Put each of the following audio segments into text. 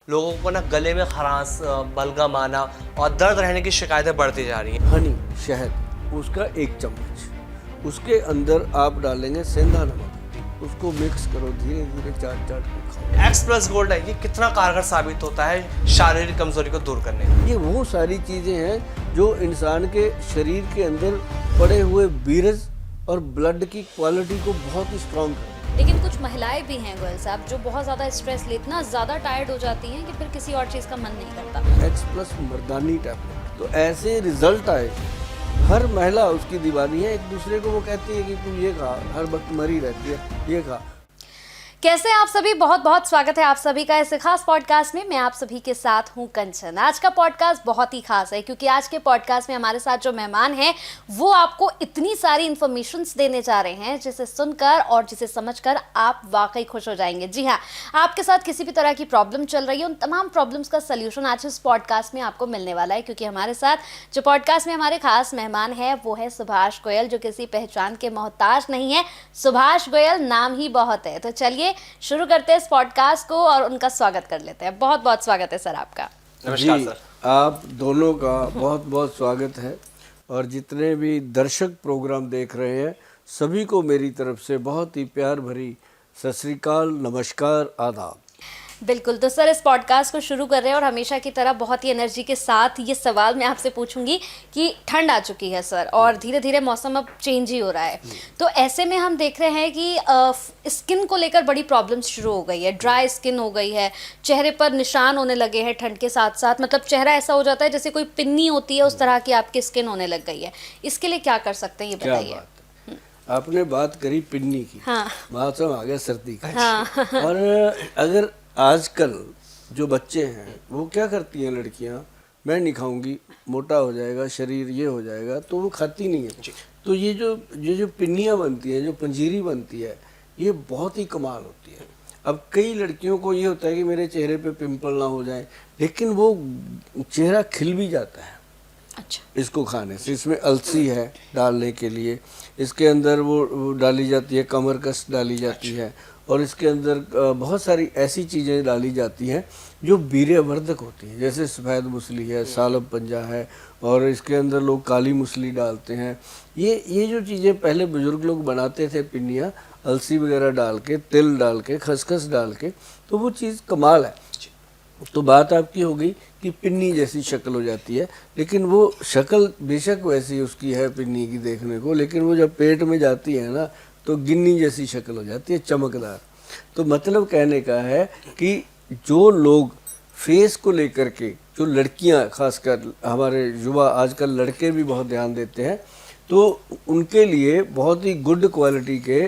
लोगों को ना गले में खरांस, बलगम आना और दर्द रहने की शिकायतें बढ़ती जा रही हैं। हनी, शहद, उसका 1 चम्मच, उसके अंदर आप डालेंगे सेंधा नमक, उसको मिक्स करो, धीरे धीरे चाट चाट के खाओ। एक्स प्लस गोल्ड है, ये कितना कारगर साबित होता है शारीरिक कमजोरी को दूर करने में? ये वो सारी चीज़ें हैं जो इंसान के शरीर के अंदर पड़े हुए वीरज और ब्लड की क्वालिटी को बहुत ही स्ट्रॉन्ग करते हैं। लेकिन कुछ महिलाएं भी हैं गोयल साहब जो बहुत ज़्यादा स्ट्रेस ले, इतना ज़्यादा टायर्ड हो जाती हैं कि फिर किसी और चीज़ का मन नहीं करता। एक्स प्लस मर्दानी टैबलेट, तो ऐसे रिजल्ट आए। हर महिला उसकी दीवानी है, एक दूसरे को वो कहती है कि तू ये खा, हर वक्त मरी रहती है, ये खा। कैसे आप सभी, बहुत बहुत स्वागत है आप सभी का इस खास पॉडकास्ट में। मैं आप सभी के साथ हूं कंचन। आज का पॉडकास्ट बहुत ही खास है क्योंकि आज के पॉडकास्ट में हमारे साथ जो मेहमान हैं वो आपको इतनी सारी इन्फॉर्मेशंस देने जा रहे हैं जिसे सुनकर और जिसे समझकर आप वाकई खुश हो जाएंगे। जी हाँ, आपके साथ किसी भी तरह की प्रॉब्लम चल रही है, उन तमाम प्रॉब्लम्स का सल्यूशन आज इस पॉडकास्ट में आपको मिलने वाला है क्योंकि हमारे साथ जो पॉडकास्ट में हमारे खास मेहमान है वो है सुभाष गोयल, जो किसी पहचान के मोहताज नहीं है। सुभाष गोयल नाम ही बहुत है। तो चलिए शुरू करते हैं इस पॉडकास्ट को और उनका स्वागत कर लेते हैं। बहुत बहुत स्वागत है सर आपका। नमस्कार जी, सर। आप दोनों का बहुत बहुत स्वागत है और जितने भी दर्शक प्रोग्राम देख रहे हैं सभी को मेरी तरफ से बहुत ही प्यार भरी सत श्री अकाल, नमस्कार, आदाब। बिल्कुल, तो सर इस पॉडकास्ट को शुरू कर रहे हैं और हमेशा की तरह बहुत ही एनर्जी के साथ ये सवाल मैं आपसे पूछूंगी कि ठंड आ चुकी है सर और धीरे धीरे मौसम अब चेंज ही हो रहा है, तो ऐसे में हम देख रहे हैं कि स्किन को लेकर बड़ी प्रॉब्लम्स शुरू हो गई है। ड्राई स्किन हो गई है, चेहरे पर निशान होने लगे हैं ठंड के साथ साथ, मतलब चेहरा ऐसा हो जाता है जैसे कोई पिन्नी होती है, उस तरह की आपकी स्किन होने लग गई है। इसके लिए क्या कर सकते हैं ये क्या बताइए। बात है, आपने बात करी पिन्नी की। हाँ। मौसम आ गया सर्दी का। हाँ। और अगर आजकल जो बच्चे हैं वो क्या करती हैं लड़कियां, मैं नहीं खाऊंगी, मोटा हो जाएगा शरीर, ये हो जाएगा, तो वो खाती नहीं है। तो ये जो पिन्नियाँ बनती हैं, जो पंजीरी बनती है, ये बहुत ही कमाल होती है। अब कई लड़कियों को ये होता है कि मेरे चेहरे पे पिंपल ना हो जाए, लेकिन वो चेहरा खिल भी जाता है अच्छा। इसको खाने से। इसमें अलसी है डालने के लिए, इसके अंदर वो डाली जाती है, कमरकस डाली जाती है, और इसके अंदर बहुत सारी ऐसी चीज़ें डाली जाती हैं जो वीर्यवर्धक होती हैं, जैसे सफ़ेद मूसली है, सालब पंजा है, और इसके अंदर लोग काली मूसली डालते हैं। ये जो चीज़ें पहले बुजुर्ग लोग बनाते थे, पिन्नियाँ अलसी वगैरह डाल के, तिल डाल के, खसखस डाल के, तो वो चीज़ कमाल है। तो बात आपकी हो गई कि पिन्नी जैसी शक्ल हो जाती है, लेकिन वो शक्ल बेशक वैसी उसकी है पिन्नी की देखने को, लेकिन वो जब पेट में जाती है ना तो गिन्नी जैसी शक्ल हो जाती है, चमकदार। तो मतलब कहने का है कि जो लोग फेस को लेकर के, जो लड़कियां खासकर हमारे युवा, आजकल लड़के भी बहुत ध्यान देते हैं, तो उनके लिए बहुत ही गुड क्वालिटी के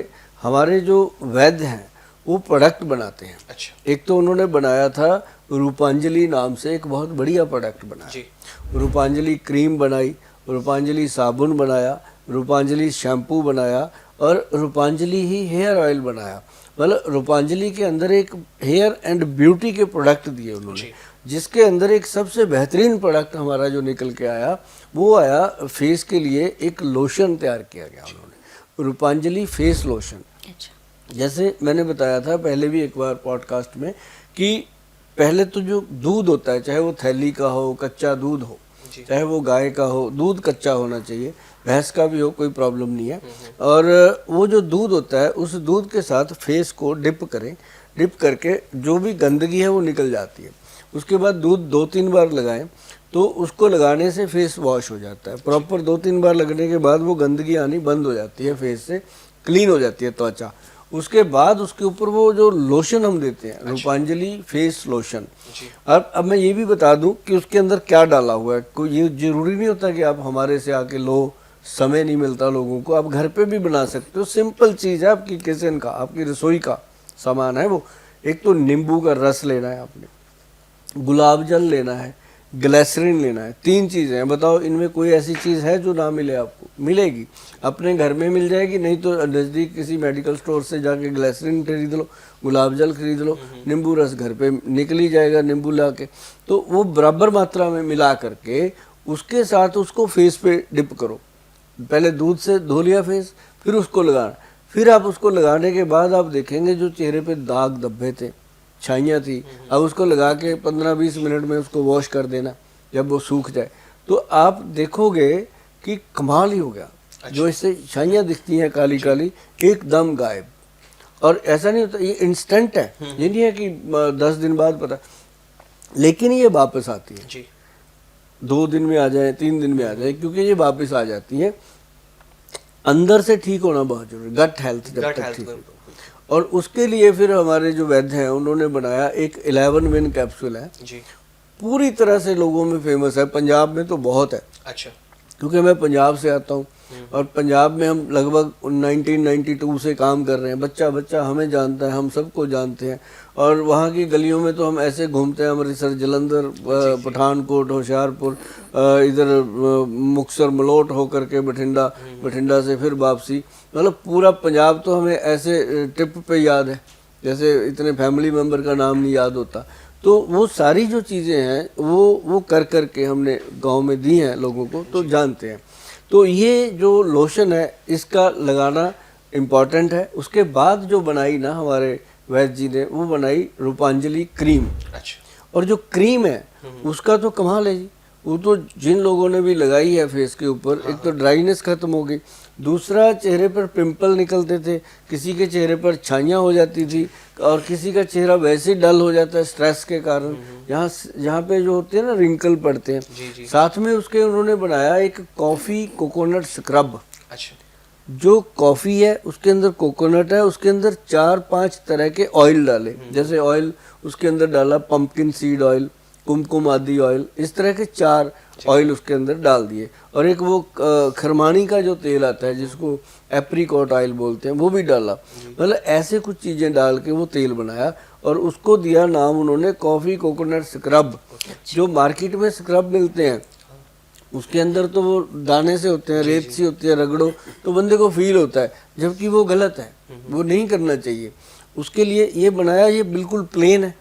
हमारे जो वैद्य हैं वो प्रोडक्ट बनाते हैं। अच्छा। एक तो उन्होंने बनाया था रूपांजलि नाम से, एक बहुत बढ़िया प्रोडक्ट बनाया। रूपांजलि क्रीम बनाई, रूपांजलि साबुन बनाया, रूपांजलि शैम्पू बनाया, और रूपांजलि ही हेयर ऑयल बनाया। मतलब रूपांजलि के अंदर एक हेयर एंड ब्यूटी के प्रोडक्ट दिए उन्होंने, जिसके अंदर एक सबसे बेहतरीन प्रोडक्ट हमारा जो निकल के आया वो आया फेस के लिए, एक लोशन तैयार किया गया उन्होंने, रूपांजलि फेस लोशन। अच्छा। जैसे मैंने बताया था पहले भी एक बार पॉडकास्ट में कि पहले तो जो दूध होता है, चाहे वो थैली का हो, कच्चा दूध हो, चाहे वो गाय का हो, दूध कच्चा होना चाहिए, भैंस का भी हो, कोई प्रॉब्लम नहीं है। और वो जो दूध होता है उस दूध के साथ फेस को डिप करें, डिप करके जो भी गंदगी है वो निकल जाती है। उसके बाद दूध 2-3 बार लगाएं, तो उसको लगाने से फेस वॉश हो जाता है प्रॉपर। 2-3 बार लगने के बाद वो गंदगी आनी बंद हो जाती है, फेस से क्लीन हो जाती है त्वचा। उसके बाद उसके ऊपर वो जो लोशन हम देते हैं, रूपांजलि फेस लोशन। अब मैं ये भी बता दूं कि उसके अंदर क्या डाला हुआ है। कोई ये जरूरी नहीं होता कि आप हमारे से आके लो, समय नहीं मिलता लोगों को, आप घर पे भी बना सकते हो। सिंपल चीज़ है, आपकी किचन का, आपकी रसोई का सामान है वो। एक तो नींबू का रस लेना है आपने, गुलाब जल लेना है, ग्लिसरीन लेना है। 3 चीज़ें हैं। बताओ इनमें कोई ऐसी चीज़ है जो ना मिले आपको? मिलेगी, अपने घर में मिल जाएगी, नहीं तो नज़दीक किसी मेडिकल स्टोर से जाके ग्लिसरीन खरीद लो, गुलाब जल खरीद लो, नींबू रस घर पे निकल ही जाएगा नींबू ला के। तो वो बराबर मात्रा में मिला करके उसके साथ उसको फेस पे डिप करो। पहले दूध से धो लिया फेस, फिर उसको लगाना, फिर आप उसको लगाने के बाद आप देखेंगे जो चेहरे पे दाग धब्बे थे छाइयाँ थी, अब उसको लगा के 15-20 मिनट में उसको वॉश कर देना जब वो सूख जाए, तो आप देखोगे कि कमाल ही हो गया। जो इससे छाइयाँ दिखती हैं काली काली, एकदम गायब। और ऐसा नहीं होता, ये इंस्टेंट है, ये नहीं है कि 10 दिन बाद पता, लेकिन ये वापस आती है जी 2 दिन में आ जाए, 3 दिन में आ जाए, क्योंकि ये वापस आ जाती है। अंदर से ठीक होना बहुत जरूरी, गट हेल्थ जब तक ठीक हो। और उसके लिए फिर हमारे जो वैद्य हैं उन्होंने बनाया एक 11 विन कैप्सूल है, जी। पूरी तरह से लोगों में फेमस है, पंजाब में तो बहुत है, अच्छा। क्योंकि मैं पंजाब से आता हूँ और पंजाब में हम लगभग 1992 से काम कर रहे हैं। बच्चा बच्चा हमें जानता है, हम सबको जानते हैं, और वहाँ की गलियों में तो हम ऐसे घूमते हैं, अमृतसर, जलंधर, पठानकोट, होशियारपुर, इधर मुक्तसर, मलोट होकर के बठिंडा, बठिंडा से फिर वापसी, मतलब पूरा पंजाब तो हमें ऐसे टिप पे याद है जैसे इतने फैमिली मेम्बर का नाम नहीं याद होता। तो वो सारी जो चीज़ें हैं वो कर कर के हमने गांव में दी हैं लोगों को, तो जानते हैं। तो ये जो लोशन है इसका लगाना इम्पॉर्टेंट है। उसके बाद जो बनाई ना हमारे वैद्य जी ने, वो बनाई रूपांजलि क्रीम। अच्छा। और जो क्रीम है उसका तो कमाल है जी, वो तो जिन लोगों ने भी लगाई है फेस के ऊपर, एक तो ड्राइनेस खत्म हो गई, दूसरा चेहरे पर पिंपल निकलते थे, किसी के चेहरे पर छाइयाँ हो जाती थी, और किसी का चेहरा वैसे ही डल हो जाता है स्ट्रेस के कारण, यहाँ पे जो होते हैं ना रिंकल पड़ते हैं। जी। साथ में उसके उन्होंने बनाया एक कॉफ़ी कोकोनट स्क्रब। अच्छा। जो कॉफ़ी है उसके अंदर कोकोनट है, उसके अंदर 4-5 तरह के ऑयल डाले, जैसे ऑयल उसके अंदर डाला पम्पकिन सीड ऑयल, कुमकुम आदि ऑयल, इस तरह के 4 ऑयल उसके अंदर डाल दिए, और एक वो खरमानी का जो तेल आता है जिसको एप्रीकॉट ऑयल बोलते हैं, वो भी डाला। मतलब ऐसे कुछ चीज़ें डाल के वो तेल बनाया, और उसको दिया नाम उन्होंने कॉफ़ी कोकोनट स्क्रब। जो मार्केट में स्क्रब मिलते हैं उसके अंदर तो वो दाने से होते हैं, रेत सी होती है, रगड़ो तो बंदे को फील होता है, जबकि वो गलत है, वो नहीं करना चाहिए। उसके लिए ये बनाया, ये बिल्कुल प्लेन है,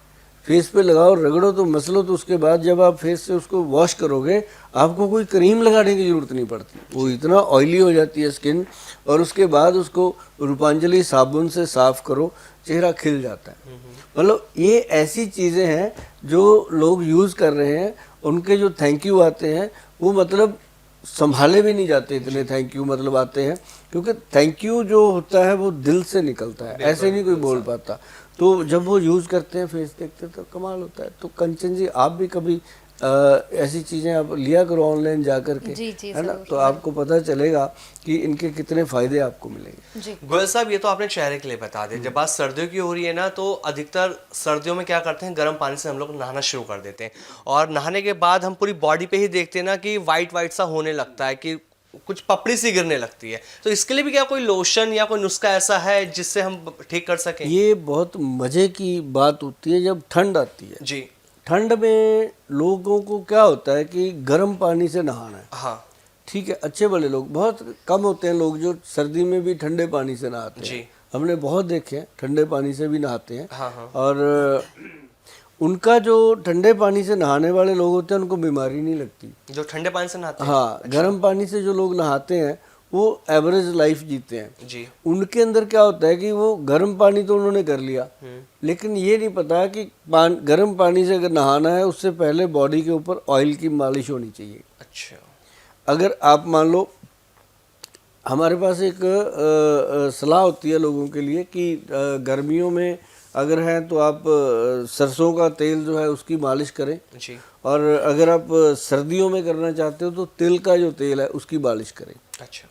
फेस पे लगाओ, रगड़ो तो मसलो, तो उसके बाद जब आप फेस से उसको वॉश करोगे आपको कोई क्रीम लगाने की ज़रूरत नहीं पड़ती, वो इतना ऑयली हो जाती है स्किन। और उसके बाद उसको रूपांजलि साबुन से साफ़ करो, चेहरा खिल जाता है। मतलब ये ऐसी चीज़ें हैं जो लोग यूज़ कर रहे हैं, उनके जो थैंक यू आते हैं वो मतलब संभाले भी नहीं जाते, इतने थैंक यू मतलब आते हैं, क्योंकि थैंक यू जो होता है वो दिल से निकलता है, ऐसे नहीं कोई बोल पाता। तो जब वो यूज़ करते हैं, फेस देखते हैं, तो कमाल होता है। तो कंचन जी, आप भी कभी ऐसी चीज़ें आप लिया करो ऑनलाइन जा कर के, जी, है ना, तो आपको पता चलेगा कि इनके कितने फ़ायदे आपको मिलेंगे। जी। गोयल साहब, ये तो आपने चेहरे के लिए बता दिया। जब बात सर्दियों की हो रही है ना, तो अधिकतर सर्दियों में क्या करते हैं, गर्म पानी से हम लोग नहाना शुरू कर देते हैं, और नहाने के बाद हम पूरी बॉडी पे ही देखते हैं ना कि वाइट वाइट सा होने लगता है, कि कुछ पपड़ी सी गिरने लगती है। तो इसके लिए भी क्या कोई लोशन या कोई नुस्खा ऐसा है जिससे हम ठीक कर सकें? ये बहुत मज़े की बात होती है जब ठंड आती है। जी। ठंड में लोगों को क्या होता है कि गर्म पानी से नहाना है, हाँ ठीक है, अच्छे वाले लोग, बहुत कम होते हैं लोग जो सर्दी में भी ठंडे पानी से नहाते जी। हैं। हमने बहुत देखे हैं ठंडे पानी से भी नहाते हैं। हाँ। और उनका जो ठंडे पानी से नहाने वाले लोग होते हैं उनको बीमारी नहीं लगती। जो ठंडे पानी से नहाते हैं। हाँ, गर्म पानी से जो लोग नहाते हैं वो एवरेज लाइफ जीते हैं। जी। उनके अंदर क्या होता है कि वो गर्म पानी तो उन्होंने कर लिया, लेकिन ये नहीं पता कि गर्म पानी से अगर नहाना है उससे पहले बॉडी के ऊपर ऑयल की मालिश होनी चाहिए। अच्छा। अगर आप मान लो, हमारे पास एक सलाह होती है लोगों के लिए कि गर्मियों में अगर है तो आप सरसों का तेल जो है उसकी मालिश करें, जी। और अगर आप सर्दियों में करना चाहते हो तो तिल का जो तेल है उसकी मालिश करें। अच्छा।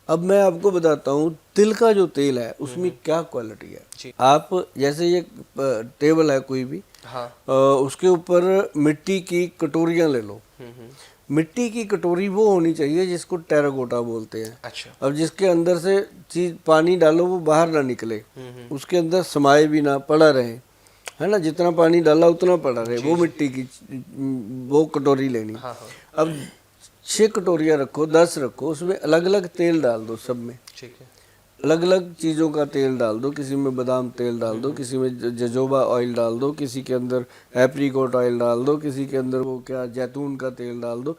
अब मैं आपको बताता हूँ तिल का जो तेल है उसमें क्या क्वालिटी है। जी। आप जैसे ये टेबल है कोई भी, हाँ। उसके ऊपर मिट्टी की कटोरियाँ ले लो। मिट्टी की कटोरी वो होनी चाहिए जिसको टेराकोटा बोलते हैं। अच्छा। अब जिसके अंदर से चीज पानी डालो वो बाहर ना निकले, उसके अंदर समाये भी ना, पड़ा रहे, है ना, जितना पानी डाला उतना पड़ा रहे, वो मिट्टी की वो कटोरी लेनी। हाँ। अब 6 कटोरियाँ रखो, 10 रखो, उसमें अलग अलग तेल डाल दो, सब में ठीक है। अलग अलग चीज़ों का तेल डाल दो, किसी में बादाम तेल डाल दो, किसी में जजोबा ऑयल डाल दो, किसी के अंदर एप्रीकॉट ऑयल डाल दो, किसी के अंदर वो क्या जैतून का तेल डाल दो,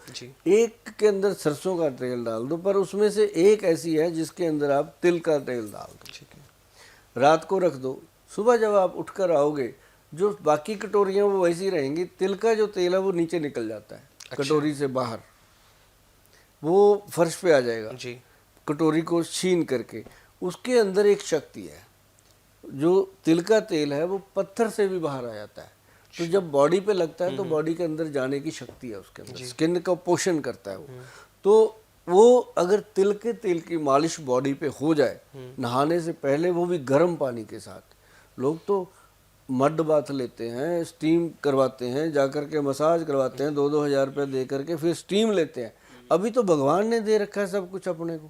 एक के अंदर सरसों का तेल डाल दो, पर उसमें से एक ऐसी है जिसके अंदर आप तिल का तेल डाल दो। ठीक है। रात को रख दो, सुबह जब आप उठकर आओगे जो बाकी कटोरियाँ वो वैसी रहेंगी, तिल का जो तेल है वो नीचे निकल जाता है कटोरी से बाहर, वो फर्श पे आ जाएगा जी। कटोरी को छीन करके। उसके अंदर एक शक्ति है, जो तिल का तेल है वो पत्थर से भी बाहर आ जाता है, तो जब बॉडी पे लगता है तो बॉडी के अंदर जाने की शक्ति है उसके अंदर, स्किन का पोषण करता है वो। तो वो अगर तिल के तेल की मालिश बॉडी पे हो जाए नहाने से पहले, वो भी गर्म पानी के साथ, लोग तो मड बाथ लेते हैं, स्टीम करवाते हैं, जाकर के मसाज करवाते हैं 2-2 हज़ार रुपये दे करके, फिर स्टीम लेते हैं। अभी तो भगवान ने दे रखा है सब कुछ अपने को,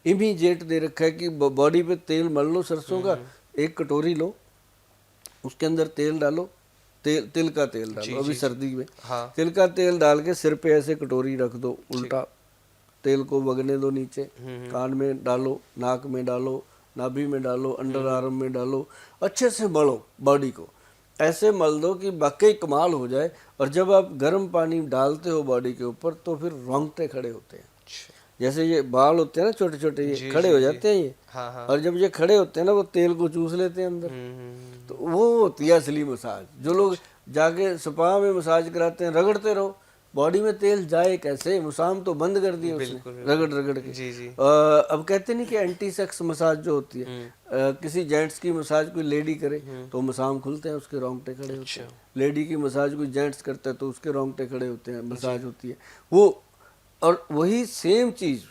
इमीडिएट दे रखा है कि बॉडी पे तेल मल लो सरसों का, एक कटोरी लो, उसके अंदर तेल डालो, तिल का तेल डालो, अभी सर्दी में तिल का तेल डाल के सिर पे ऐसे कटोरी रख दो, उल्टा तेल को वगने दो नीचे, कान में डालो, नाक में डालो, नाभि में डालो, अंडर आर्म में डालो, अच्छे से मलो बॉडी को, ऐसे मल दो कि वाकई कमाल हो जाए। और जब आप गर्म पानी डालते हो बॉडी के ऊपर तो फिर रोंगटे खड़े होते हैं, जैसे ये बाल होते हैं ना छोटे छोटे, ये खड़े हो जाते हैं ये। और जब ये खड़े होते हैं ना, वो तेल को चूस लेते हैं अंदर, तो वो होती है असली मसाज। जो लोग जाके स्पा में मसाज कराते हैं, रगड़ते रहो, बॉडी में तेल जाए कैसे, मुसाम तो बंद कर दिए उसने रगड़ रगड़ के। जी जी। अब कहते नहीं कि एंटी सेक्स मसाज जो होती है, किसी जेंट्स की मसाज कोई लेडी करे तो मुसाम खुलते हैं, उसके रोंगटे खड़े होते हैं। लेडी की मसाज कोई जेंट्स करता है तो उसके रोंगटे खड़े होते हैं, मसाज होती है वो। और वही सेम चीज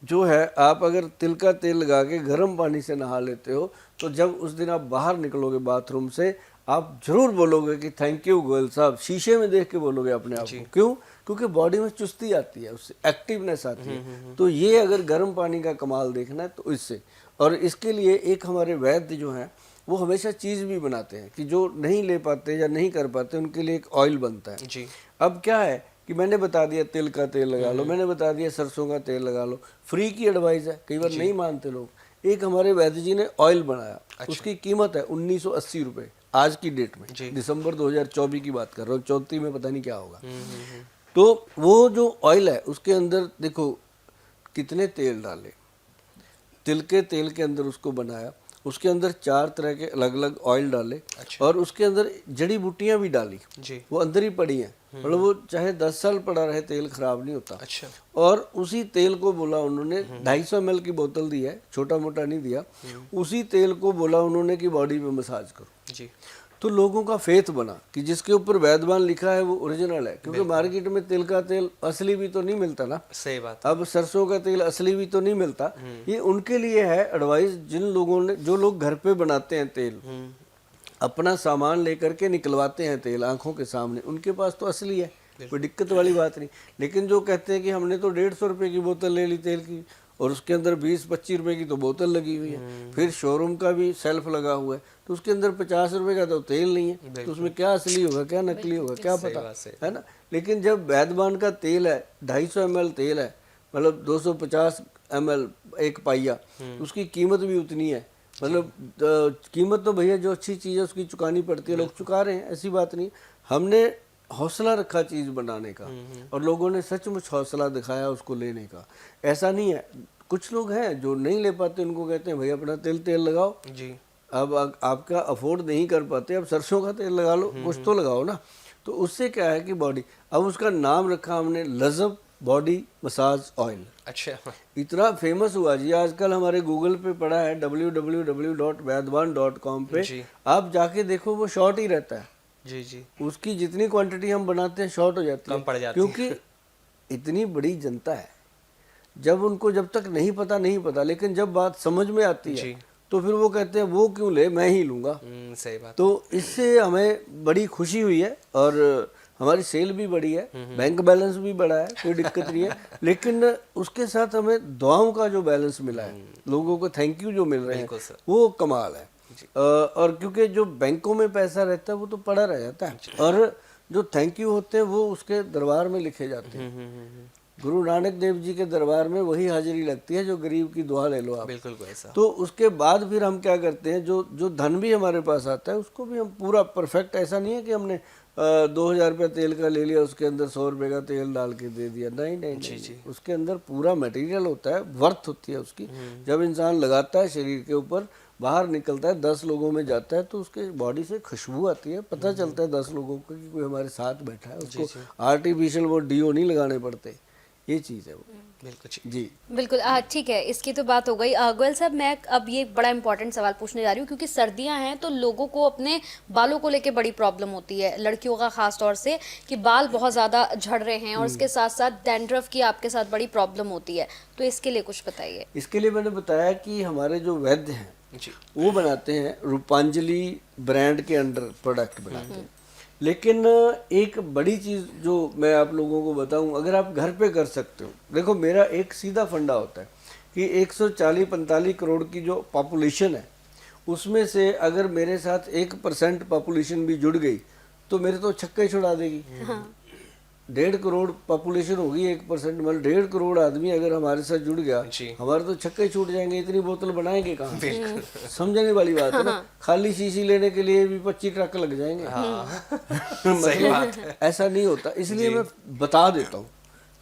जो है, आप अगर तिल का तेल लगा के गर्म पानी से नहा लेते हो, तो जब उस दिन आप बाहर निकलोगे बाथरूम से, आप जरूर बोलोगे कि थैंक यू गोयल साहब, शीशे में देख के बोलोगे अपने आप को। क्यों? क्योंकि बॉडी में चुस्ती आती है, उससे एक्टिवनेस आती है। तो ये अगर गर्म पानी का कमाल देखना है तो इससे। और इसके लिए एक हमारे वैद्य जो हैं वो हमेशा चीज़ भी बनाते हैं कि जो नहीं ले पाते या नहीं कर पाते उनके लिए एक ऑयल बनता है जी। अब क्या है कि मैंने बता दिया तिल का तेल लगा लो, मैंने बता दिया सरसों का तेल लगा लो, फ्री की एडवाइस है, कई बार नहीं मानते लोग। एक हमारे वैद्य जी ने ऑयल बनाया, उसकी कीमत है 1980 रुपये आज की डेट में, दिसंबर 2024 की बात कर रहा हूँ, 34 में पता नहीं क्या होगा। तो वो जो ऑयल है उसके अंदर देखो कितने तेल डाले, तिल के तेल के अंदर उसको बनाया, उसके अंदर 4 तरह के अलग अलग ऑयल डाले और उसके अंदर जड़ी बूटियां भी डाली जी। वो अंदर ही पड़ी हैं, मतलब वो चाहे 10 साल पड़ा रहे तेल खराब नहीं होता। अच्छा। और उसी तेल को बोला उन्होंने 250 ml की बोतल दी है, छोटा मोटा नहीं दिया, उसी तेल को बोला उन्होंने कि बॉडी पे मसाज करो जी। तो लोगों का फेथ बना कि जिसके ऊपर वैद्यवान लिखा है वो ओरिजिनल है, क्योंकि मार्केट में तिल का तेल असली भी तो नहीं मिलता ना। सही बात। अब सरसों का तेल असली भी तो नहीं मिलता। ये उनके लिए है एडवाइस, जिन लोगों ने, जो लोग घर पे बनाते हैं तेल, अपना सामान लेकर के निकलवाते हैं तेल आंखों के सामने, उनके पास तो असली है, कोई दिक्कत वाली बात नहीं। लेकिन जो कहते हैं कि हमने तो 150 रुपये की बोतल ले ली तेल की और उसके अंदर 20-25 रुपये की तो बोतल लगी हुई है, फिर शोरूम का भी सेल्फ लगा हुआ है, तो उसके अंदर 50 रुपये का तो तेल नहीं है, तो उसमें क्या असली होगा क्या नकली होगा क्या पता, है ना। लेकिन जब वैद्यवान का तेल है, 250 ml तेल है, मतलब 250 ml एक पाइया, उसकी कीमत भी उतनी है, मतलब कीमत तो भैया जो अच्छी चीज़ है उसकी चुकानी पड़ती है, लोग चुका रहे हैं, ऐसी बात नहीं। हमने हौसला रखा चीज़ बनाने का और लोगों ने सचमुच हौसला दिखाया उसको लेने का। ऐसा नहीं है, कुछ लोग हैं जो नहीं ले पाते, उनको कहते हैं भैया अपना तेल लगाओ जी। अब आपका अफोर्ड नहीं कर पाते, अब सरसों का तेल लगा लो, कुछ तो लगाओ ना। तो उससे क्या है कि बॉडी, अब उसका नाम रखा हमने लजब बॉडी मसाज ऑयल। अच्छा। इतना फेमस हुआ जी, आजकल हमारे गूगल पे पड़ा है www.vaidwan.com पे, आप जाके देखो वो शॉर्ट ही रहता है जी जी। उसकी जितनी क्वांटिटी हम बनाते हैं शॉर्ट हो जाती है, कम पड़ जाती है, क्योंकि इतनी बड़ी जनता है, जब उनको जब तक नहीं पता, लेकिन जब बात समझ में आती है तो फिर वो कहते हैं वो क्यों ले, मैं ही लूँगा। सही बात। तो इससे हमें बड़ी खुशी हुई है और हमारी सेल भी बढ़ी है, बैंक बैलेंस भी बढ़ा है, कोई दिक्कत नहीं है। लेकिन उसके साथ हमें दुआओं का जो बैलेंस मिला है, लोगों को थैंक यू जो मिल रहे हैं, वो कमाल है। और क्योंकि जो बैंकों में पैसा रहता है वो तो पड़ा रह जाता है, और जो थैंक यू होते हैं वो उसके दरबार में लिखे जाते हैं। गुरु नानक देव जी के दरबार में वही हाजिरी लगती है जो गरीब की दुआ ले लो आप। बिल्कुल ऐसा। तो उसके बाद फिर हम क्या करते हैं, जो धन भी हमारे पास आता है उसको भी हम पूरा परफेक्ट, ऐसा नहीं है कि हमने 2000 रुपये तेल का ले लिया, उसके अंदर 100 रुपये का तेल डाल के दे दिया, नहीं, उसके अंदर पूरा मटेरियल होता है, वर्थ होती है उसकी। जब इंसान लगाता है शरीर के ऊपर, बाहर निकलता है 10 लोगों में जाता है तो उसके बॉडी से खुशबू आती है, पता चलता है 10 लोगों को कि कोई हमारे साथ बैठा है। उसको आर्टिफिशियल वो डीओ नहीं लगाने पड़ते, ये चीज़ है वो। बिल्कुल जी बिल्कुल ठीक है, इसकी तो बात हो गई। गोयल साहब, मैं अब ये बड़ा इंपॉर्टेंट सवाल पूछने जा रही हूँ, क्योंकि सर्दियाँ हैं तो लोगों को अपने बालों को लेके बड़ी प्रॉब्लम होती है, लड़कियों का खास तौर से, कि बाल बहुत ज़्यादा झड़ रहे हैं और इसके साथ साथ डैंड्रफ की आपके साथ बड़ी प्रॉब्लम होती है, तो इसके लिए कुछ बताइए। इसके लिए मैंने बताया कि हमारे जो वैद्य हैं जी। वो बनाते हैं, रूपांजलि ब्रांड के अंडर प्रोडक्ट बनाते हैं। लेकिन एक बड़ी चीज़ जो मैं आप लोगों को बताऊं, अगर आप घर पे कर सकते हो, देखो मेरा एक सीधा फंडा होता है कि 140-45 करोड़ की जो पॉपुलेशन है उसमें से अगर मेरे साथ 1% पॉपुलेशन भी जुड़ गई तो मेरे तो छक्का ही छुड़ा देगी। 1.5 करोड़ पॉपुलेशन होगी, 1% मतलब 1.5 करोड़ आदमी अगर हमारे साथ जुड़ गया, हमारे तो छक्के छूट जाएंगे। इतनी बोतल बनाएंगे कहाँ से? समझने वाली बात है ना। खाली शीशी लेने के लिए भी 25 ट्रक लग जाएंगे। सही बात है। ऐसा नहीं होता, इसलिए मैं बता देता हूँ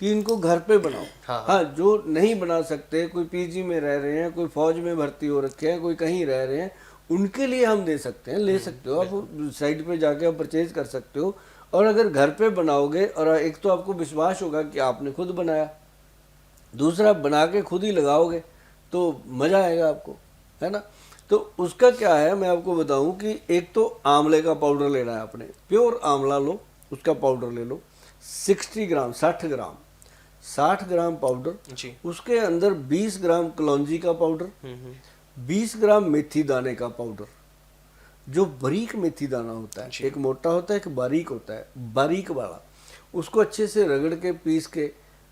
कि इनको घर पे बनाओ। हाँ, जो नहीं बना सकते, कोई पीजी में रह रहे हैं, कोई फौज में भर्ती हो रखे हैं, कोई कहीं रह रहे हैं, उनके लिए हम दे सकते हैं, ले सकते हो आप, साइट पे जाके आप परचेज कर सकते हो। और अगर घर पे बनाओगे, और एक तो आपको विश्वास होगा कि आपने खुद बनाया, दूसरा बना के खुद ही लगाओगे तो मज़ा आएगा आपको, है ना। तो उसका क्या है मैं आपको बताऊं कि एक तो आंवले का पाउडर लेना है आपने, प्योर आंवला लो, उसका पाउडर ले लो 60 ग्राम 60 ग्राम पाउडर, उसके अंदर 20 ग्राम कलौंजी का पाउडर, 20 ग्राम मेथी दाने का पाउडर। जो बारीक मेथी दाना होता है, एक मोटा होता है, एक बारीक होता है, बारीक वाला, उसको अच्छे से रगड़ के पीस के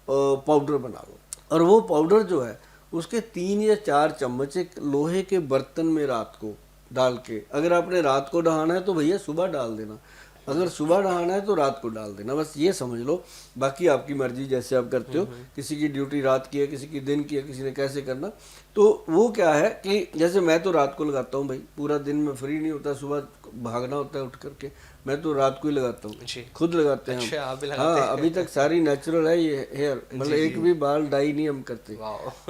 पाउडर बना लो। और वो पाउडर जो है उसके 3 या 4 चम्मच एक लोहे के बर्तन में रात को डाल के, अगर आपने रात को नहाना है तो भैया सुबह डाल देना, अगर सुबह नहाना है तो रात को डाल देना, बस ये समझ लो। बाकी आपकी मर्जी, जैसे आप करते हो, किसी की ड्यूटी रात की है, किसी की दिन की है, किसी ने कैसे करना। तो वो क्या है कि जैसे मैं तो रात को लगाता हूँ भाई, पूरा दिन में फ्री नहीं होता, सुबह भागना होता है उठ करके, मैं तो रात को ही लगाता हूँ, खुद लगाते हैं। अच्छा, आप भी लगाते हैं? हाँ, अभी तक सारी नेचुरल है ये हेयर, मतलब एक भी बाल डाई नहीं हम करते।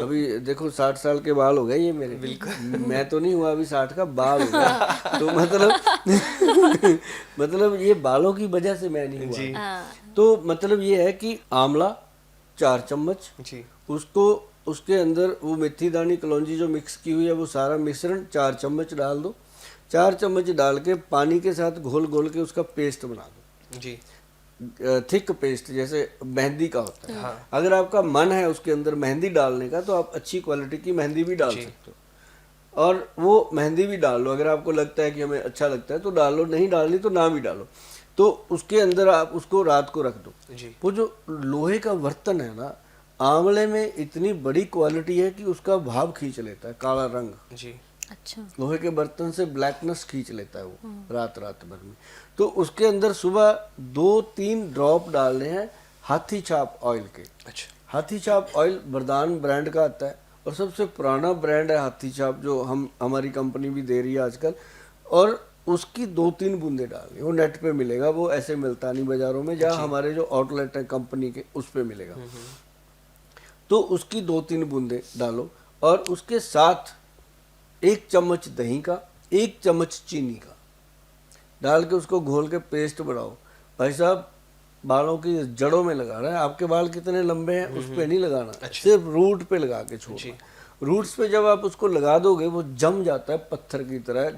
अभी देखो 60 साल के बाल हो गए ये मेरे, बिल्कुल मैं तो नहीं हुआ अभी 60 का, बाल हो गया। तो मतलब ये बालों की वजह से मैं नहीं हुआ। तो मतलब ये है कि आंवला 4 चम्मच, उसको उसके अंदर वो मेथी दानी कलौंजी जो मिक्स की हुई है वो सारा मिश्रण 4 चम्मच डाल दो। 4 चम्मच डाल के पानी के साथ घोल घोल के उसका पेस्ट बना दो जी, थिक पेस्ट, जैसे मेहंदी का होता है। अगर आपका मन है उसके अंदर मेहंदी डालने का तो आप अच्छी क्वालिटी की मेहंदी भी डाल सकते हो, और वो मेहंदी भी डाल लो। अगर आपको लगता है कि हमें अच्छा लगता है तो डालो, नहीं डालनी तो ना भी डालो। तो उसके अंदर आप उसको रात को रख दो। वो जो लोहे का बर्तन है ना, आंवले में इतनी बड़ी क्वालिटी है कि उसका भाव खींच लेता है, काला रंग जी। अच्छा, लोहे के बर्तन से ब्लैकनेस खींच लेता है वो रात भर में। तो उसके अंदर सुबह 2-3 ड्रॉप डालने हैं हाथी छाप ऑयल के। अच्छा, हाथी छाप ऑयल वरदान ब्रांड का आता है और सबसे पुराना ब्रांड है हाथी छाप, जो हमारी कंपनी भी दे रही है आजकल। और उसकी 2-3 बूंदे डालनी, वो नेट पे मिलेगा, वो ऐसे मिलता नहीं बाजारों में, जहाँ हमारे जो आउटलेट है कंपनी के उस पे मिलेगा। तो उसकी 2-3 बूंदे डालो, और उसके साथ 1 चम्मच दही का, 1 चम्मच चीनी का डाल के उसको घोल के पेस्ट बनाओ। भाई साहब, बालों की जड़ों में लगाना है। आपके बाल कितने लंबे हैं उस पे नहीं लगाना, सिर्फ रूट पे लगा के छोड़ना। रूट्स पे जब आप उसको लगा दोगे वो जम जाता है पत्थर की तरह,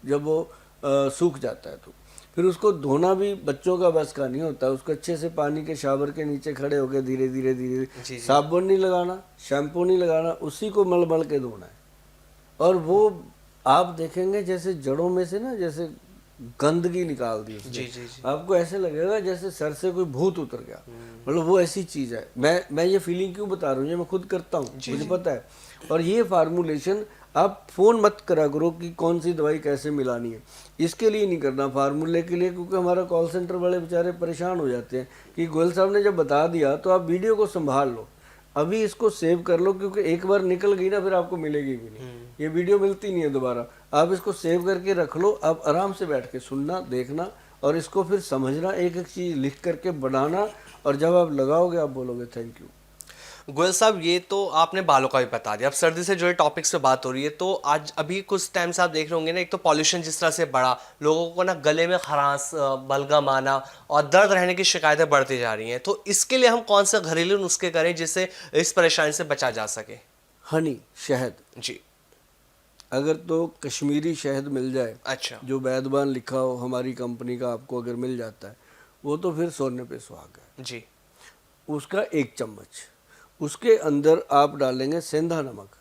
जब वो सूख जाता है तो फिर उसको धोना भी बच्चों का बस का नहीं होता। उसको अच्छे से पानी के शावर के नीचे खड़े होकर धीरे धीरे साबुन नहीं लगाना, शैम्पू नहीं लगाना, उसी को मल मल के धोना है। और वो आप देखेंगे जैसे जड़ों में से ना जैसे गंदगी निकाल दी जी। आपको ऐसे लगेगा जैसे सर से कोई भूत उतर गया, मतलब वो ऐसी चीज़ है। मैं ये फीलिंग क्यों बता रहा हूँ, ये मैं खुद करता हूँ, मुझे पता है। और ये फार्मूलेशन आप फ़ोन मत करा करो कि कौन सी दवाई कैसे मिलानी है, इसके लिए नहीं करना, फार्मूले के लिए, क्योंकि हमारा कॉल सेंटर वाले बेचारे परेशान हो जाते हैं कि गोयल साहब ने जब बता दिया तो आप वीडियो को संभाल लो, अभी इसको सेव कर लो, क्योंकि एक बार निकल गई ना फिर आपको मिलेगी भी नहीं, ये वीडियो मिलती नहीं है दोबारा। आप इसको सेव करके रख लो, आप आराम से बैठ के सुनना, देखना, और इसको फिर समझना, एक एक चीज़ लिख करके बनाना, और जब आप लगाओगे आप बोलोगे थैंक यू। गोयल साहब, ये तो आपने बालों का भी बता दिया। अब सर्दी से जुड़े टॉपिक्स पे बात हो रही है, तो आज अभी कुछ टाइम से आप देख रहे होंगे ना, एक तो पॉल्यूशन जिस तरह से बढ़ा, लोगों को ना गले में खरांस, बलगम आना और दर्द रहने की शिकायतें बढ़ती जा रही हैं। तो इसके लिए हम कौन सा घरेलू नुस्खे करें जिससे इस परेशानी से बचा जा सके? हनी, शहद। जी। अगर तो कश्मीरी शहद मिल जाए, अच्छा। जो बैदबान लिखा हो हमारी कंपनी का, आपको अगर मिल जाता है, वो तो फिर सोने पे सुहागा है। जी। उसका 1 चम्मच, उसके अंदर आप डालेंगे सेंधा नमक,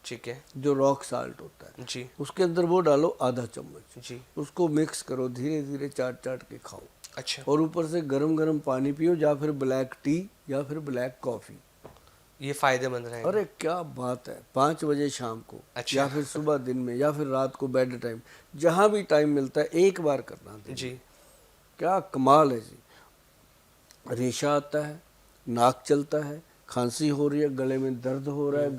ठीक है। जो रॉक साल्ट होता है, जी। उसके अंदर वो डालो आधा चम्मच। जी। उसको मिक्स करो, धीरे धीरे चाट चाट के खाओ। अच्छा। और ऊपर से गरम गरम पानी पियो, या फिर ब्लैक टी या फिर ब्लैक कॉफ़ी। ये फायदेमंद रहेगा। अरे क्या बात है, 5 बजे शाम को, अच्छा। या फिर सुबह दिन में, या फिर रात को बेड टाइम, जहाँ भी टाइम मिलता है एक बार करना है। जी। क्या कमाल है जी। रेशा आता है, नाक चलता है, खांसी हो रही है, गले में दर्द हो रहा है,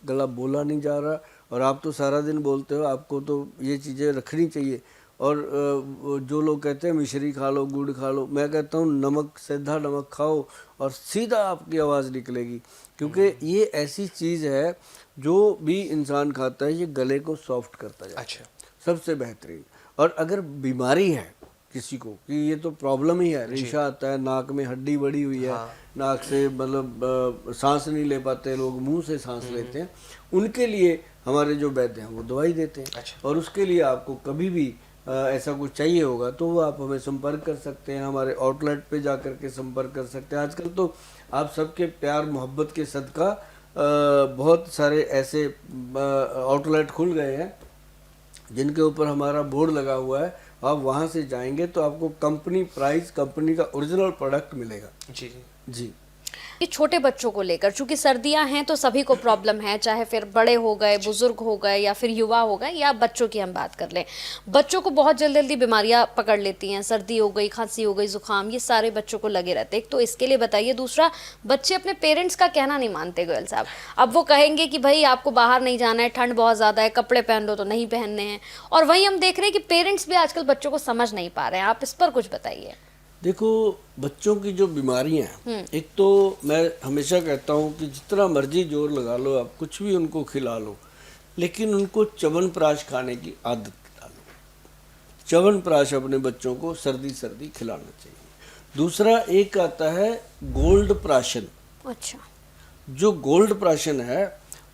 गला बोला नहीं जा रहा, और आप तो सारा दिन बोलते हो, आपको तो ये चीज़ें रखनी चाहिए। और जो लोग कहते हैं मिश्री खा लो, गुड़ खा लो, मैं कहता हूँ नमक, सीधा नमक खाओ और सीधा आपकी आवाज़ निकलेगी। क्योंकि ये ऐसी चीज़ है जो भी इंसान खाता है, ये गले को सॉफ्ट करता जाता है। अच्छा। सबसे बेहतरीन। और अगर बीमारी है किसी को कि ये तो प्रॉब्लम ही है, रेशा आता है, नाक में हड्डी बड़ी हुई है, हाँ। नाक से मतलब सांस नहीं ले पाते लोग, मुंह से सांस लेते हैं, उनके लिए हमारे जो वैद्य हैं वो दवाई देते हैं। अच्छा। और उसके लिए आपको कभी भी ऐसा कुछ चाहिए होगा तो वो आप हमें संपर्क कर सकते हैं, हमारे आउटलेट पे जा कर के संपर्क कर सकते हैं। आजकल तो आप सबके प्यार मोहब्बत के सदका बहुत सारे ऐसे आउटलेट खुल गए हैं जिनके ऊपर हमारा बोर्ड लगा हुआ है। आप वहाँ से जाएंगे तो आपको कंपनी प्राइस, कंपनी का ओरिजिनल प्रोडक्ट मिलेगा। जी। जी। जी। ये छोटे बच्चों को लेकर, चूंकि सर्दियां हैं तो सभी को प्रॉब्लम है, चाहे फिर बड़े हो गए, बुजुर्ग हो गए, या फिर युवा हो गए, या बच्चों की हम बात कर लें। बच्चों को बहुत जल्दी जल्दी बीमारियां पकड़ लेती हैं, सर्दी हो गई, खांसी हो गई, जुकाम, ये सारे बच्चों को लगे रहते हैं। एक तो इसके लिए बताइए, दूसरा बच्चे अपने पेरेंट्स का कहना नहीं मानते गोयल साहब। अब वो कहेंगे कि भाई आपको बाहर नहीं जाना है, ठंड बहुत ज़्यादा है, कपड़े पहन लो तो नहीं पहनने हैं। और वहीं हम देख रहे हैं कि पेरेंट्स भी आजकल बच्चों को समझ नहीं पा रहे हैं। आप इस पर कुछ बताइए। देखो, बच्चों की जो बीमारियां हैं, एक तो मैं हमेशा कहता हूं कि जितना मर्जी जोर लगा लो, आप कुछ भी उनको खिला लो, लेकिन उनको च्यवनप्राश खाने की आदत डालो। च्यवनप्राश अपने बच्चों को सर्दी सर्दी खिलाना चाहिए। दूसरा एक आता है गोल्ड प्राशन। अच्छा। जो गोल्ड प्राशन है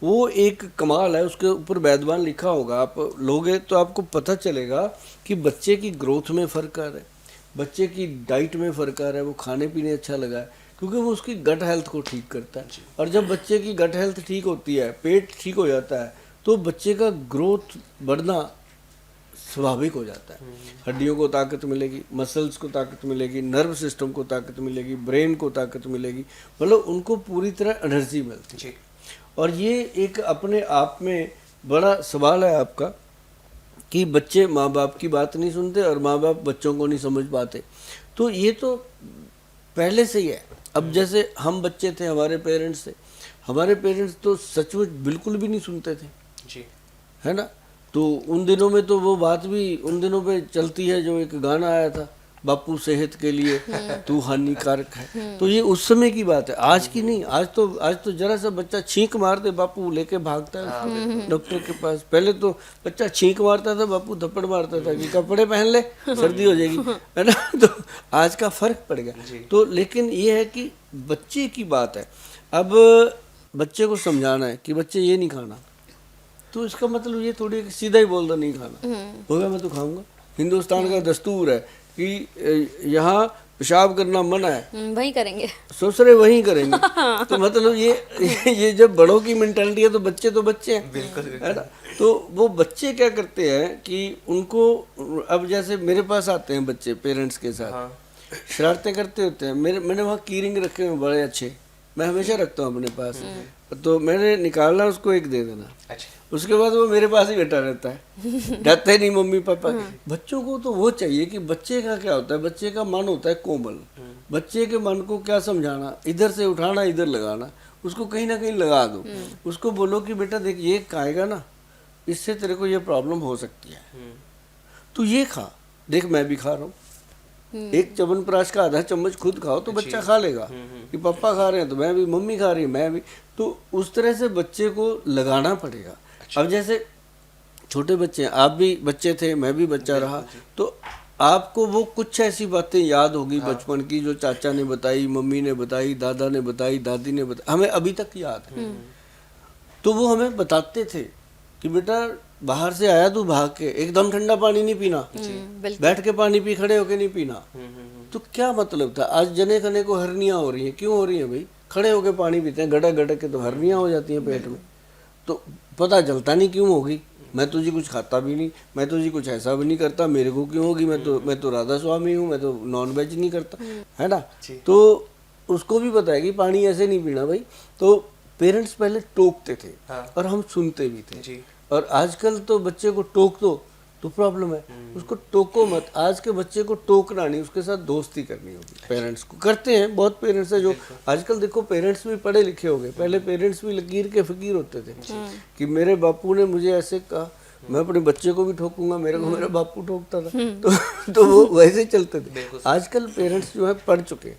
वो एक कमाल है, उसके ऊपर वैदवान लिखा होगा, आप लोगे तो आपको पता चलेगा कि बच्चे की ग्रोथ में फ़र्क आ रहा है, बच्चे की डाइट में फ़र्क आ रहा है, वो खाने पीने अच्छा लगा है, क्योंकि वो उसकी गट हेल्थ को ठीक करता है। और जब बच्चे की गट हेल्थ ठीक होती है, पेट ठीक हो जाता है, तो बच्चे का ग्रोथ बढ़ना स्वाभाविक हो जाता है। हड्डियों को ताकत मिलेगी, मसल्स को ताकत मिलेगी, नर्व सिस्टम को ताकत मिलेगी, ब्रेन को ताकत मिलेगी, मतलब उनको पूरी तरह एनर्जी मिलती है। और ये एक अपने आप में बड़ा सवाल है आपका कि बच्चे माँ बाप की बात नहीं सुनते और माँ बाप बच्चों को नहीं समझ पाते। तो ये तो पहले से ही है। अब जैसे हम बच्चे थे, हमारे पेरेंट्स तो सचमुच बिल्कुल भी नहीं सुनते थे जी, है ना। तो उन दिनों में तो वो बात भी उन दिनों पे चलती है, जो एक गाना आया था, बापू सेहत के लिए तू हानिकारक है। तो ये उस समय की बात है, आज की नहीं। आज तो जरा सा बच्चा छींक मार दे, बापू लेके भागता है डॉक्टर के पास। पहले तो बच्चा छींक मारता था, बापू थप्पड़ मारता था कि कपड़े पहन ले, सर्दी हो जाएगी, है ना। तो आज का फर्क पड़ गया। तो लेकिन ये है कि बच्चे की बात है, अब बच्चे को समझाना है कि बच्चे ये नहीं खाना, तो इसका मतलब ये थोड़ी सीधा ही बोल दो नहीं खाना, हो गया मैं तो खाऊंगा। हिंदुस्तान का दस्तूर है कि यहाँ पेशाब करना मना है, वही करेंगे, सोच रहे वही करेंगे। तो मतलब ये जब बड़ों की मेंटालिटी है तो बच्चे हैं, बिल्कुल, है ना। तो वो बच्चे क्या करते हैं कि उनको, अब जैसे मेरे पास आते हैं बच्चे पेरेंट्स के साथ, शरारतें करते होते हैं। मैंने वहाँ कीरिंग रखे हुए बड़े अच्छे, मैं हमेशा रखता हूँ अपने पास। तो मैंने निकालना, उसको एक दे देना। अच्छा। उसके बाद वो मेरे पास ही बैठा रहता है, जाता ही नहीं मम्मी पापा। बच्चों को तो वो चाहिए कि बच्चे का क्या होता है, बच्चे का मन होता है कोमल। बच्चे के मन को क्या समझाना, इधर से उठाना इधर लगाना, उसको कहीं ना कहीं लगा दो। उसको बोलो कि बेटा देख, ये खाएगा ना, इससे तेरे को ये प्रॉब्लम हो सकती है, तू ये खा, देख मैं भी खा रहा हूँ, एक च्यवनप्राश का आधा चम्मच खुद खाओ तो बच्चा खा लेगा कि पापा खा रहे हैं तो मैं भी, मम्मी खा रही है मैं भी। तो उस तरह से बच्चे को लगाना पड़ेगा। अब जैसे छोटे बच्चे हैं, आप भी बच्चे थे, मैं भी बच्चा रहा, तो आपको वो कुछ ऐसी बातें याद होगी बचपन की जो चाचा ने बताई, मम्मी ने बताई, दादा ने बताई, दादी ने बताई, हमें अभी तक याद है। तो वो हमें बताते थे कि बेटा बाहर से आया तू भाग के, एकदम ठंडा पानी नहीं पीना, बैठ के पानी पी, खड़े होके नहीं पीना। तो क्या मतलब था? आज जने खने को हर्नियाँ हो रही हैं, क्यों हो रही हैं भाई? खड़े होके पानी पीते हैं, गड़क गड़क के, तो हर्नियाँ हो जाती हैं पेट में। तो पता चलता नहीं क्यों होगी। मैं तो जी कुछ खाता भी नहीं, मैं तो जी कुछ ऐसा भी नहीं करता, मेरे को क्यों होगी? मैं तो राधा स्वामी हूँ, मैं तो नॉन वेज नहीं करता, है ना? तो उसको भी पता है कि पानी ऐसे नहीं पीना भाई। तो पेरेंट्स पहले टोकते थे और हम सुनते भी थे। और आजकल तो बच्चे को टोक दो तो प्रॉब्लम है, उसको टोको मत। आज के बच्चे को टोकना नहीं, उसके साथ दोस्ती करनी होगी। पेरेंट्स को करते हैं, बहुत पेरेंट्स है जो आजकल देखो पेरेंट्स भी पढ़े लिखे हो गए, पहले पेरेंट्स भी लकीर के फकीर होते थे कि मेरे बापू ने मुझे ऐसे कहा, मैं अपने बच्चे को भी ठोकूंगा, मेरे को मेरा बापू ठोकता था। तो वो वैसे चलते थे। आजकल पेरेंट्स जो है पढ़ चुके हैं।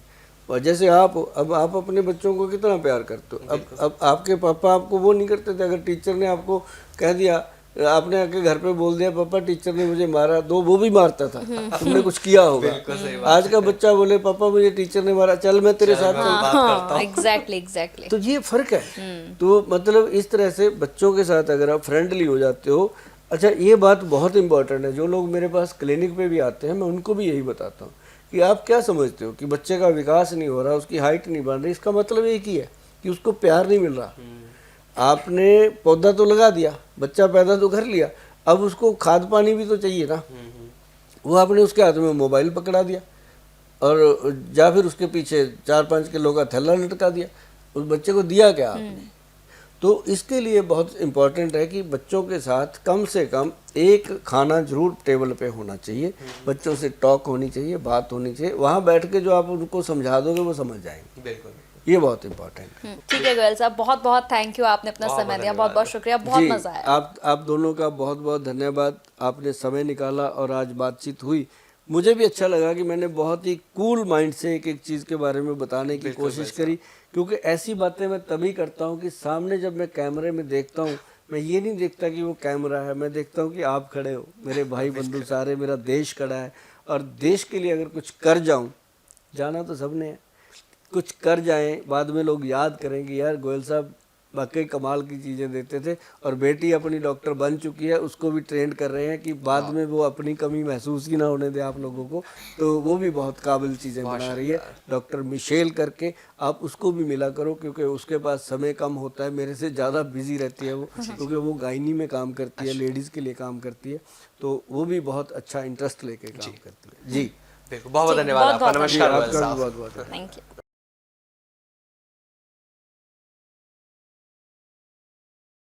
और जैसे आप हो, अब आप अपने बच्चों को कितना प्यार करते हो। अब आपके पापा आपको वो नहीं करते थे। अगर टीचर ने आपको कह दिया, आपने आके घर पे बोल दिया पापा टीचर ने मुझे मारा, तो वो भी मारता था, तुमने कुछ किया होगा। आज का बच्चा बोले पापा मुझे टीचर ने मारा, चल मैं तेरे साथ हाँ, एग्जैक्टली। तो ये फर्क है। तो मतलब इस तरह से बच्चों के साथ अगर आप फ्रेंडली हो जाते हो। अच्छा, ये बात बहुत इंपॉर्टेंट है। जो लोग मेरे पास क्लिनिक पे भी आते हैं, मैं उनको भी यही बताता हूँ कि आप क्या समझते हो कि बच्चे का विकास नहीं हो रहा, उसकी हाइट नहीं बढ़ रही, इसका मतलब एक ही है कि उसको प्यार नहीं मिल रहा। आपने पौधा तो लगा दिया, बच्चा पैदा तो कर लिया, अब उसको खाद पानी भी तो चाहिए ना। वो आपने उसके हाथ में मोबाइल पकड़ा दिया और या फिर उसके पीछे 4-5 किलो का थैला लटका दिया, उस बच्चे को दिया क्या आपने? तो इसके लिए बहुत इम्पोर्टेंट है कि बच्चों के साथ कम से कम एक खाना जरूर टेबल पे होना चाहिए। बच्चों से टॉक होनी चाहिए, बात होनी चाहिए। वहाँ बैठ के जो आप उनको समझा दोगे वो समझ जाएंगे। बिल्कुल, ये बहुत इम्पोर्टेंट है। ठीक है गोयल साहब, बहुत बहुत थैंक यू, आपने अपना समय दिया, बहुत बहुत शुक्रिया, बहुत मजा आया। आप दोनों का बहुत बहुत धन्यवाद। आपने समय निकाला और आज बातचीत हुई। मुझे भी अच्छा लगा कि मैंने बहुत ही कूल माइंड से एक एक चीज़ के बारे में बताने की कोशिश करी, क्योंकि ऐसी बातें मैं तभी करता हूँ कि सामने जब मैं कैमरे में देखता हूँ, मैं ये नहीं देखता कि वो कैमरा है, मैं देखता हूँ कि आप खड़े हो, मेरे भाई बंधु सारे, मेरा देश खड़ा है। और देश के लिए अगर कुछ कर जाऊँ, जाना तो सबने है, कुछ कर जाएं, बाद में लोग याद करेंगे यार गोयल साहब वाकई कमाल की चीज़ें देते थे। और बेटी अपनी डॉक्टर बन चुकी है, उसको भी ट्रेन कर रहे हैं कि बाद में वो अपनी कमी महसूस ही ना होने दे आप लोगों को। तो वो भी बहुत काबिल चीज़ें बना रही है, डॉक्टर मिशेल करके। आप उसको भी मिला करो, क्योंकि उसके पास समय कम होता है, मेरे से ज़्यादा बिजी रहती है वो, क्योंकि वो गायनी में काम करती है, लेडीज़ के लिए काम करती है। तो वो भी बहुत अच्छा इंटरेस्ट लेके काम करती है। जी बिल्कुल, बहुत बहुत धन्यवाद आपका। नमस्कार। आपका भी बहुत बहुत थैंक यू।